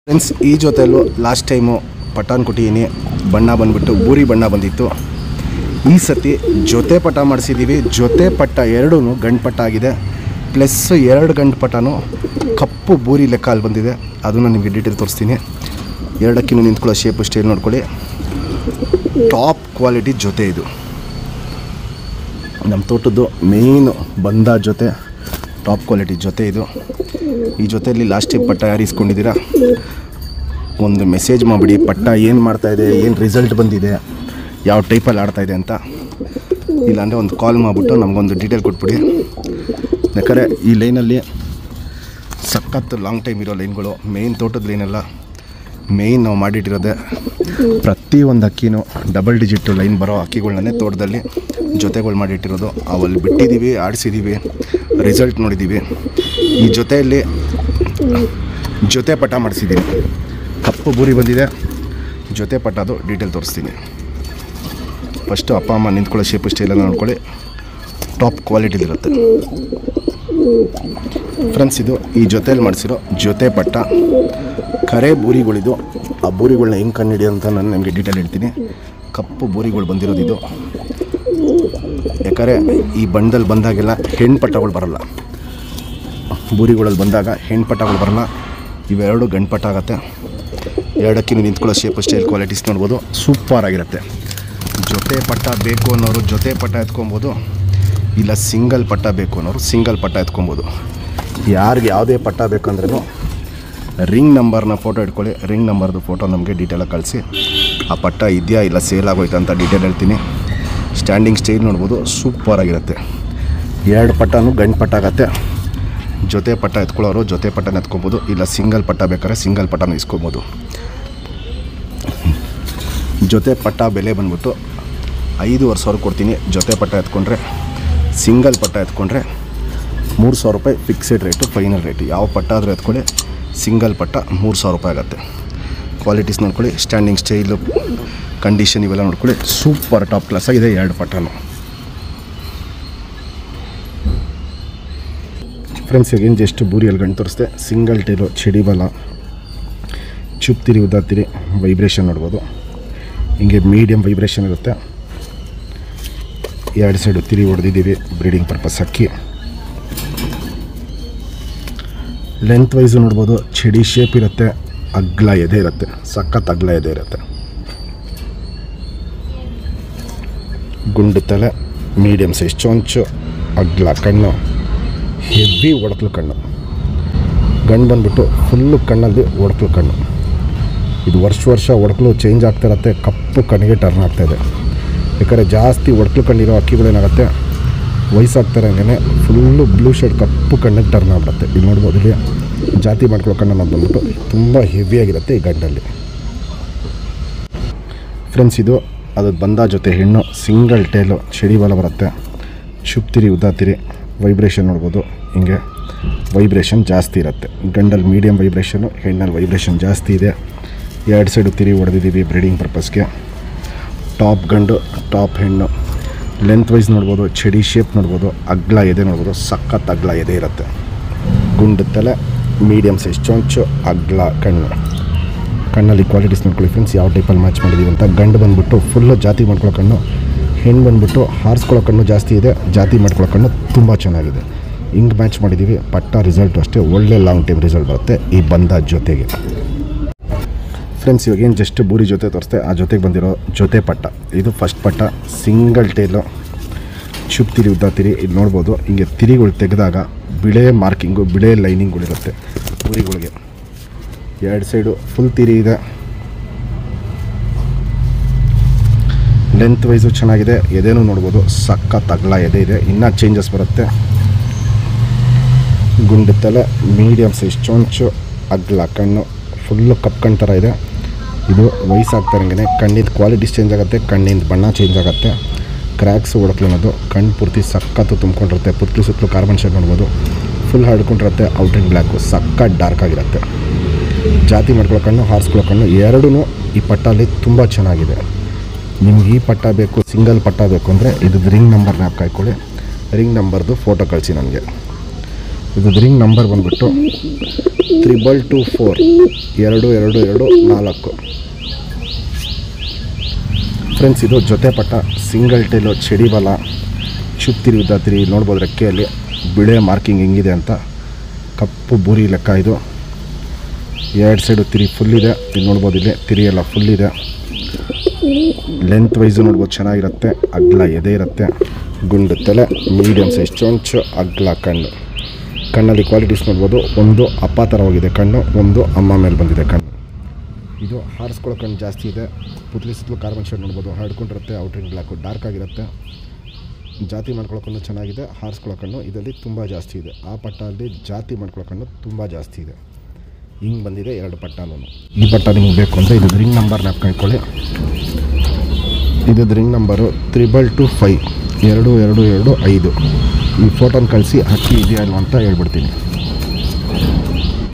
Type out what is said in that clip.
Friends, ಈ ಜೊತೆಯಲ್ಲೂ last time Patan ಕೊಟ್ಟಿದ್ದೀನಿ. ಬಣ್ಣ ಬಂದುಬಿಟ್ಟು ಬೂರಿ ಬಣ್ಣ ಬಂದಿತ್ತು. ಈ ಸತಿ ಜೊತೆ ಪಟ ಮಾಡಿಸಿದ್ದೀವಿ. ಜೊತೆ ಪಟ್ಟ ಎರಡೂ ಗಂಡು ಪಟ್ಟ ಆಗಿದೆ, ಪ್ಲಸ್ 2 ಗಂಡು ಪಟನೂ ಕಪ್ಪು ಬೂರಿ ಲೆಕ್ಕಲ್ಲಿ ಬಂದಿದೆ. ಅದನ್ನು ನಿಮಗೆ ಡೀಟೇಲ್ ತೋರಿಸ್ತೀನಿ. ಎರಡಕ್ಕಿನ್ನೂ ನಿಂತ್ಕೊಳ್ಳೋ ಶೇಪು ಸ್ಟೈಲ್ ನೋಡ್ಕೊಳ್ಳಿ. ಟಾಪ್ ಕ್ವಾಲಿಟಿ ಜೊತೆ ಇದು. ನಮ್ಮ ತೋಟದ್ದು ಮೇಯ್ನು ಬಂದ ಜೊತೆ, ಟಾಪ್ ಕ್ವಾಲಿಟಿ ಜೊತೆ ಇದು. ಈ ಜೊತೆಯಲ್ಲಿ ಲಾಸ್ಟ್ ಟೈಮ್ ಪಟ್ಟ ಯಾರು ಇಸ್ಕೊಂಡಿದ್ದೀರಾ ಒಂದು ಮೆಸೇಜ್ ಮಾಡಿಬಿಡಿ. ಪಟ್ಟ ಏನು ಮಾಡ್ತಾಯಿದೆ, ಏನು ರಿಸಲ್ಟ್ ಬಂದಿದೆ, ಯಾವ ಟೈಪಲ್ಲಿ ಆಡ್ತಾಯಿದೆ ಅಂತ. ಇಲ್ಲಾಂದರೆ ಒಂದು ಕಾಲ್ ಮಾಡಿಬಿಟ್ಟು ನಮಗೊಂದು ಡೀಟೇಲ್ ಕೊಟ್ಬಿಡಿ. ಯಾಕಂದರೆ ಈ ಲೈನಲ್ಲಿ ಸಖತ್ತು ಲಾಂಗ್ ಟೈಮ್ ಇರೋ ಲೈನ್ಗಳು, ಮೇಯ್ನ್ ತೋಟದ ಲೈನೆಲ್ಲ ಮೇಯ್ನ್ ನಾವು ಮಾಡಿಟ್ಟಿರೋದೆ. ಪ್ರತಿಯೊಂದು ಅಕ್ಕಿನೂ ಡಬಲ್ ಡಿಜಿಟ್ ಲೈನ್ ಬರೋ ಅಕ್ಕಿಗಳನ್ನೇ ತೋಟದಲ್ಲಿ ಜೊತೆಗಳು ಮಾಡಿಟ್ಟಿರೋದು. ಅವಲ್ಲಿ ಬಿಟ್ಟಿದ್ದೀವಿ, ಆಡಿಸಿದ್ದೀವಿ, ರಿಸಲ್ಟ್ ನೋಡಿದ್ದೀವಿ. ಈ ಜೊತೆಯಲ್ಲಿ ಜೊತೆ ಪಟ ಮಾಡಿಸಿದ್ದೀನಿ. ಕಪ್ಪು ಬೂರಿ ಬಂದಿದೆ. ಜೊತೆ ಪಟ್ಟದು ಡೀಟೇಲ್ ತೋರಿಸ್ತೀನಿ. ಫಸ್ಟು ಅಪ್ಪ ಅಮ್ಮ ನಿಂತ್ಕೊಳ್ಳೋ ಶೇಪು ಸ್ಟೈಲೆಲ್ಲ ನೋಡ್ಕೊಳ್ಳಿ. ಟಾಪ್ ಕ್ವಾಲಿಟಿಲಿರುತ್ತೆ ಫ್ರೆಂಡ್ಸ್. ಇದು ಈ ಜೊತೆಯಲ್ಲಿ ಮಾಡಿಸಿರೋ ಜೊತೆ ಪಟ್ಟ ಕರೆ ಬೂರಿಗಳಿದು. ಆ ಬೂರಿಗಳನ್ನ ಹೆಂಗೆ ಕಂಡು ಅಂತ ನಾನು ನಿಮಗೆ ಡೀಟೇಲ್ ಹೇಳ್ತೀನಿ. ಕಪ್ಪು ಬೂರಿಗಳು ಬಂದಿರೋದು ಇದು. ಯಾಕಂದರೆ ಈ ಬಣ್ಣದಲ್ಲಿ ಬಂದಾಗೆಲ್ಲ ಹೆಣ್ಣು ಪಟ್ಟಗಳು ಬರೋಲ್ಲ. ಬೂರಿಗಳಲ್ಲಿ ಬಂದಾಗ ಹೆಣ್ಣು ಪಟ್ಟಗಳು ಬರೋಲ್ಲ. ಇವೆರಡು ಗಂಡು ಪಟ್ಟ ಆಗುತ್ತೆ. ಎರಡಕ್ಕಿನ್ನೂ ನಿಂತ್ಕೊಳ್ಳೋ ಶೇಪು ಸ್ಟೈಲ್ ಕ್ವಾಲಿಟೀಸ್ ನೋಡ್ಬೋದು. ಸೂಪರ್ ಆಗಿರುತ್ತೆ. ಜೊತೆ ಪಟ್ಟ ಬೇಕು ಅನ್ನೋರು ಜೊತೆ ಪಟ್ಟ ಎತ್ಕೊಬೋದು, ಇಲ್ಲ ಸಿಂಗಲ್ ಪಟ್ಟ ಬೇಕು ಅನ್ನೋರು ಸಿಂಗಲ್ ಪಟ್ಟ ಎತ್ಕೊಬೋದು. ಯಾರಿಗೆ ಯಾವುದೇ ಪಟ್ಟ ಬೇಕಂದ್ರೂ ರಿಂಗ್ ನಂಬರ್ನ ಫೋಟೋ ಇಟ್ಕೊಳ್ಳಿ. ರಿಂಗ್ ನಂಬರ್ದು ಫೋಟೋ ನಮಗೆ ಡೀಟೇಲಾಗಿ ಕಳಿಸಿ. ಆ ಪಟ್ಟ ಇದೆಯಾ ಇಲ್ಲ ಸೇಲ್ ಆಗೋಯ್ತಾ ಅಂತ ಡೀಟೇಲ್ ಹೇಳ್ತೀನಿ. ಸ್ಟ್ಯಾಂಡಿಂಗ್ ಸ್ಟೈಲ್ ನೋಡ್ಬೋದು, ಸೂಪರಾಗಿರುತ್ತೆ. 2 ಪಟ್ಟನೂ ಗಂಡು ಪಟ್ಟ ಆಗುತ್ತೆ. ಜೊತೆ ಪಟ್ಟ ಎತ್ಕೊಳ್ಳೋರು ಜೊತೆ ಪಟ್ಟನ ಎತ್ಕೊಬೋದು, ಇಲ್ಲ ಸಿಂಗಲ್ ಪಟ್ಟ ಬೇಕಾದ್ರೆ ಸಿಂಗಲ್ ಪಟ್ಟನ ಇಸ್ಕೊಬೋದು. ಜೊತೆ ಪಟ್ಟ ಬೆಲೆ ಬಂದ್ಬಿಟ್ಟು 5,500 ಕೊಡ್ತೀನಿ. ಜೊತೆ ಪಟ್ಟ ಎತ್ಕೊಂಡ್ರೆ, ಸಿಂಗಲ್ ಪಟ್ಟ ಎತ್ಕೊಂಡ್ರೆ 3,000 ರೂಪಾಯಿ ಫಿಕ್ಸೆಡ್ ರೇಟು, ಫೈನಲ್ ರೇಟು. ಯಾವ ಪಟ್ಟ ಆದರೂ ಎತ್ಕೊಳ್ಳಿ, ಸಿಂಗಲ್ ಪಟ್ಟ 3,000 ರೂಪಾಯಿ ಆಗುತ್ತೆ. ಕ್ವಾಲಿಟೀಸ್ ನೋಡ್ಕೊಳ್ಳಿ, ಸ್ಟ್ಯಾಂಡಿಂಗ್ ಸ್ಟೈಲು, ಕಂಡೀಷನ್ ಇವೆಲ್ಲ ನೋಡ್ಕೊಳ್ಳಿ. ಸೂಪರ್ ಟಾಪ್ ಕ್ಲಾಸ್ ಆಗಿದೆ 2 ಪಟ್ಟನು. ಫ್ರೆಂಡ್ಸ್, ಈಗೇನು ಜಸ್ಟ್ ಬೂರಿಯಲ್ಲಿ ಗಂಟು ತೋರಿಸ್ದೆ. ಸಿಂಗಲ್ ಟೈಲು, ಚಿಡಿಬಲ, ಚುಪ್ತಿರಿ ಉದ್ದಾತಿರಿ, ವೈಬ್ರೇಷನ್ ನೋಡ್ಬೋದು. ಹಿಂಗೆ ಮೀಡಿಯಮ್ ವೈಬ್ರೇಷನ್ ಇರುತ್ತೆ. 2 ಸೈಡು ತಿರಿ ಹೊಡೆದಿದ್ದೀವಿ ಬ್ರೀಡಿಂಗ್ ಪರ್ಪಸ್ ಅಕ್ಕಿ. ಲೆಂತ್ ವೈಸು ನೋಡ್ಬೋದು. ಚಡಿ ಶೇಪ್ ಇರುತ್ತೆ, ಅಗ್ಲ ಎದೆ ಇರುತ್ತೆ, ಸಖತ್ ಅಗ್ಲ ಎದೆ ಇರುತ್ತೆ. ಗುಂಡು ತಲೆ, ಮೀಡಿಯಮ್ ಸೈಜ್ ಚೊಂಚು, ಅಗ್ಲ ಕಣ್ಣು, ಹೆವಿ ಒಡಕಲು ಕಣ್ಣು. ಗಂಡು ಬಂದುಬಿಟ್ಟು ಫುಲ್ಲು ಕಣ್ಣಲ್ಲಿ ಒಡಕಲು ಕಣ್ಣು. ಇದು ವರ್ಷ ಒಡಕಲು ಚೇಂಜ್ ಆಗ್ತಾಯಿರತ್ತೆ. ಕಪ್ಪು ಕಣ್ಣಿಗೆ ಟರ್ನ್ ಆಗ್ತಾಯಿದೆ. ಯಾಕಂದರೆ ಜಾಸ್ತಿ ಒಡಕಲು ಕಣ್ಣಿರೋ ಅಕ್ಕಿಗಳೇನಾಗುತ್ತೆ, ವಯಸ್ಸಾಗ್ತಾರೆ ಹಂಗೆ ಫುಲ್ಲು ಬ್ಲೂ ಶೇಡ್ ಕಪ್ಪು ಕಣ್ಣಿಗೆ ಟರ್ನ್ ಆಗ್ಬಿಡುತ್ತೆ. ಇಲ್ಲಿ ನೋಡ್ಬೋದು, ಇಲ್ಲಿ ಜಾತಿ ಮಾಡ್ಕೊಳ್ಳೋ ಕಣ್ಣು ಅನ್ನೋದು ಬಂದ್ಬಿಟ್ಟು ತುಂಬ ಹೆವಿಯಾಗಿರುತ್ತೆ ಈ ಗಂಡಲ್ಲಿ. ಫ್ರೆಂಡ್ಸ್, ಇದು ಅದು ಬಂದ ಜೊತೆ ಹೆಣ್ಣು. ಸಿಂಗಲ್ ಟೇಲು, ಚಡಿ ಬಲ ಬರುತ್ತೆ. ಚುಪ್ತಿರಿ ಉದ್ದಾತಿರಿ, ವೈಬ್ರೇಷನ್ ನೋಡ್ಬೋದು. ಹಿಂಗೆ ವೈಬ್ರೇಷನ್ ಜಾಸ್ತಿ ಇರುತ್ತೆ. ಗಂಡಲ್ಲಿ ಮೀಡಿಯಮ್ ವೈಬ್ರೇಷನು, ಹೆಣ್ಣಲ್ಲಿ ವೈಬ್ರೇಷನ್ ಜಾಸ್ತಿ ಇದೆ. 2 ಸೈಡು ತಿರಿ ಹೊಡೆದಿದ್ದೀವಿ ಬ್ರೀಡಿಂಗ್ ಪರ್ಪಸ್ಗೆ. ಟಾಪ್ ಗಂಡು, ಟಾಪ್ ಹೆಣ್ಣು. ಲೆಂತ್ ವೈಸ್ ನೋಡ್ಬೋದು, ಚಡಿ ಶೇಪ್ ನೋಡ್ಬೋದು, ಅಗ್ಲ ಎದೆ ನೋಡ್ಬೋದು, ಸಖತ್ ಅಗ್ಲ ಎದೆ ಇರುತ್ತೆ. ಗುಂಡು ತಲೆ, ಮೀಡಿಯಮ್ ಸೈಜ್ ಚೊಂಚು, ಅಗ್ಲ ಕಣ್ಣು. ಕಣ್ಣಲ್ಲಿ ಕ್ವಾಲಿಟೀಸ್ ನೋಡ್ಕೊಳ್ಳಿ ಫ್ರೆಂಡ್ಸ್, ಯಾವ ಟೈಪಲ್ಲಿ ಮ್ಯಾಚ್ ಮಾಡಿದ್ದೀವಿ ಅಂತ. ಗಂಡು ಬಂದುಬಿಟ್ಟು ಫುಲ್ಲು ಜಾತಿ ಮಾಡ್ಕೊಳ್ಳೋ ಕಣ್ಣು, ಹೆಣ್ಣು ಬಂದುಬಿಟ್ಟು ಹಾರಿಸ್ಕೊಳ್ಳೋ ಕಣ್ಣು ಜಾಸ್ತಿ ಇದೆ, ಜಾತಿ ಮಾಡ್ಕೊಳ್ಳೋ ಕಣ್ಣು ತುಂಬ ಚೆನ್ನಾಗಿದೆ. ಹಿಂಗೆ ಮ್ಯಾಚ್ ಮಾಡಿದ್ದೀವಿ. ಪಟ್ಟ ರಿಸಲ್ಟು ಅಷ್ಟೇ ಒಳ್ಳೆ ಲಾಂಗ್ ಟೈಮ್ ರಿಸಲ್ಟ್ ಬರುತ್ತೆ ಈ ಬಂದ ಜೊತೆಗೆ. ಫ್ರೆಂಡ್ಸ್, ಇವಾಗೇನು ಜಸ್ಟ್ ಬೂರಿ ಜೊತೆ ತೋರಿಸ್ತೆ, ಆ ಜೊತೆಗೆ ಬಂದಿರೋ ಜೊತೆ ಪಟ್ಟ. ಇದು ಫಸ್ಟ್ ಪಟ್ಟ, ಸಿಂಗಲ್ ಟೇಲು, ಚುಪ್ತಿರಿ ಉದ್ದಾತಿರಿ. ಇಲ್ಲಿ ನೋಡ್ಬೋದು, ಹಿಂಗೆ ತಿರಿಗಳು ತೆಗೆದಾಗ ಬಿಳೆ ಮಾರ್ಕಿಂಗು, ಬಿಳೆ ಲೈನಿಂಗ್ಗಳಿರುತ್ತೆ ಬೂರಿಗಳಿಗೆ. 2 ಸೈಡು ಫುಲ್ ತಿರಿ ಇದೆ. ಲೆಂತ್ ವೈಸು ಚೆನ್ನಾಗಿದೆ. ಎದೆನೂ ನೋಡ್ಬೋದು, ಸಖತ್ ಅಗಲ ಎದೆ ಇದೆ. ಇನ್ನೂ ಚೇಂಜಸ್ ಬರುತ್ತೆ. ಗುಂಡು ತಲೆ, ಮೀಡಿಯಮ್ ಸೈಜ್ ಚೊಂಚು, ಅಗ್ಲ ಕಣ್ಣು, ಫುಲ್ಲು ಕಪ್ ಕಣ್ಣು ಥರ ಇದೆ. ಇದು ವಯಸ್ಸಾಗ್ತಾರಂಗೆ ಕಣ್ಣಿಂದ ಕ್ವಾಲಿಟೀಸ್ ಚೇಂಜ್ ಆಗುತ್ತೆ, ಕಣ್ಣಿಂದ ಬಣ್ಣ ಚೇಂಜ್ ಆಗುತ್ತೆ. ಕ್ರ್ಯಾಕ್ಸು ಒಡಕಲು ಅನ್ನೋದು ಕಣ್ಣು ಪೂರ್ತಿ ಸಖತ್ತು ತುಂಬ್ಕೊಂಡಿರುತ್ತೆ. ಪುತ್ಲು ಸುತ್ತಲೂ ಕಾರ್ಬನ್ ಶೇಡ್ ನೋಡ್ಬೋದು. ಫುಲ್ ಹರ್ಡ್ಕೊಂಡಿರುತ್ತೆ. ಔಟ್ರಿಂಗ್ ಬ್ಲ್ಯಾಕು, ಸಖತ್ ಡಾರ್ಕ್ ಆಗಿರುತ್ತೆ. ಜಾತಿ ಮಾಡ್ಕೊಳ್ಳೋ ಕಣ್ಣು, ಹಾರಿಸ್ಕೊಳ್ಳೋ ಕಣ್ಣು ಎರಡೂ ಈ ಪಟ್ಟಲ್ಲಿ ತುಂಬ ಚೆನ್ನಾಗಿದೆ. ನಿಮ್ಗೆ ಈ ಪಟ್ಟ ಬೇಕು, ಸಿಂಗಲ್ ಪಟ್ಟ ಬೇಕು ಅಂದರೆ ಇದು ರಿಂಗ್ ನಂಬರ್ನ ಕಾಯ್ಕೊಳ್ಳಿ. ರಿಂಗ್ ನಂಬರ್ದು ಫೋಟೋ ಕಳಿಸಿ ನನಗೆ. ಇದು ರಿಂಗ್ ನಂಬರ್ ಬಂದ್ಬಿಟ್ಟು 3224 2224. ಫ್ರೆಂಡ್ಸ್, ಇದು ಜೊತೆ ಪಟ್ಟ ಸಿಂಗಲ್ ಟೈಲು ಚಡಿ ಬಲ ಚುಪ್ತಿರಿ ಉದ್ದಾತಿರಿ. ನೋಡ್ಬೋದು ರೆಕ್ಕೆಯಲ್ಲಿ ಬಿಳೆ ಮಾರ್ಕಿಂಗ್ ಹೆಂಗಿದೆ ಅಂತ. ಕಪ್ಪು ಬೂರಿ ಲೆಕ್ಕ ಇದು. ಎರಡು ಸೈಡು ತಿರಿ ಫುಲ್ ಇದೆ. ಇದು ನೋಡ್ಬೋದು, ಇಲ್ಲಿ ತಿರಿ ಎಲ್ಲ ಫುಲ್ ಇದೆ. ಲೆಂತ್ ವೈಸು ನೋಡ್ಬೋದು ಚೆನ್ನಾಗಿರುತ್ತೆ. ಅಗ್ಲ ಎದೆ ಇರುತ್ತೆ. ಗುಂಡು ತಲೆ, ಮೀಡಿಯಮ್ ಸೈಜ್ ಚೊಂಚು, ಅಗ್ಲ ಕಣ್ಣು. ಕಣ್ಣಲ್ಲಿ ಕ್ವಾಲಿಟೀಸ್ ನೋಡ್ಬೋದು. ಒಂದು ಅಪ್ಪ ಥರ ಹೋಗಿದೆ ಕಣ್ಣು, ಒಂದು ಅಮ್ಮ ಮೇಲೆ ಬಂದಿದೆ ಕಣ್ಣು. ಇದು ಹಾರಿಸ್ಕೊಳ್ಳೋ ಕಣ್ಣು ಜಾಸ್ತಿ ಇದೆ. ಪುತ್ಲಿ ಸುತ್ತಲೂ ಕಾರ್ಬನ್ ಶೇಡ್ ನೋಡ್ಬೋದು, ಹರಡ್ಕೊಂಡಿರುತ್ತೆ. ಔಟ್ರಿಂಗ್ ಬ್ಲ್ಯಾಕು ಡಾರ್ಕ್ ಆಗಿರುತ್ತೆ. ಜಾತಿ ಮಾಡ್ಕೊಳ್ಳೋ ಕಣ್ಣು ಚೆನ್ನಾಗಿದೆ. ಹಾರಿಸ್ಕೊಳ್ಳೋ ಕಣ್ಣು ಇದರಲ್ಲಿ ತುಂಬ ಜಾಸ್ತಿ ಇದೆ. ಆ ಪಟ್ಟ ಅಲ್ಲಿ ಜಾತಿ ಮಾಡ್ಕೊಳ್ಳೋ ಕಣ್ಣು ತುಂಬ ಜಾಸ್ತಿ ಇದೆ. ಹಿಂಗೆ ಬಂದಿದೆ 2 ಪಟ್ಟನೂ. ಈ ಪಟ್ಟ ನಿಮ್ಗೆ ಬೇಕು ಅಂದರೆ ಇದು ರಿಂಗ್ ನಂಬರ್ ನ್ಯಾಪ್ ಇಟ್ಕೊಳ್ಳಿ. ಇದು ರಿಂಗ್ ನಂಬರು 3225 2225. ಈ ಫೋಟೋನ ಕಳಿಸಿ ಹಕ್ಕಿ ಇದೆಯಾ ಇಲ್ವ ಅಂತ ಹೇಳ್ಬಿಡ್ತೀನಿ.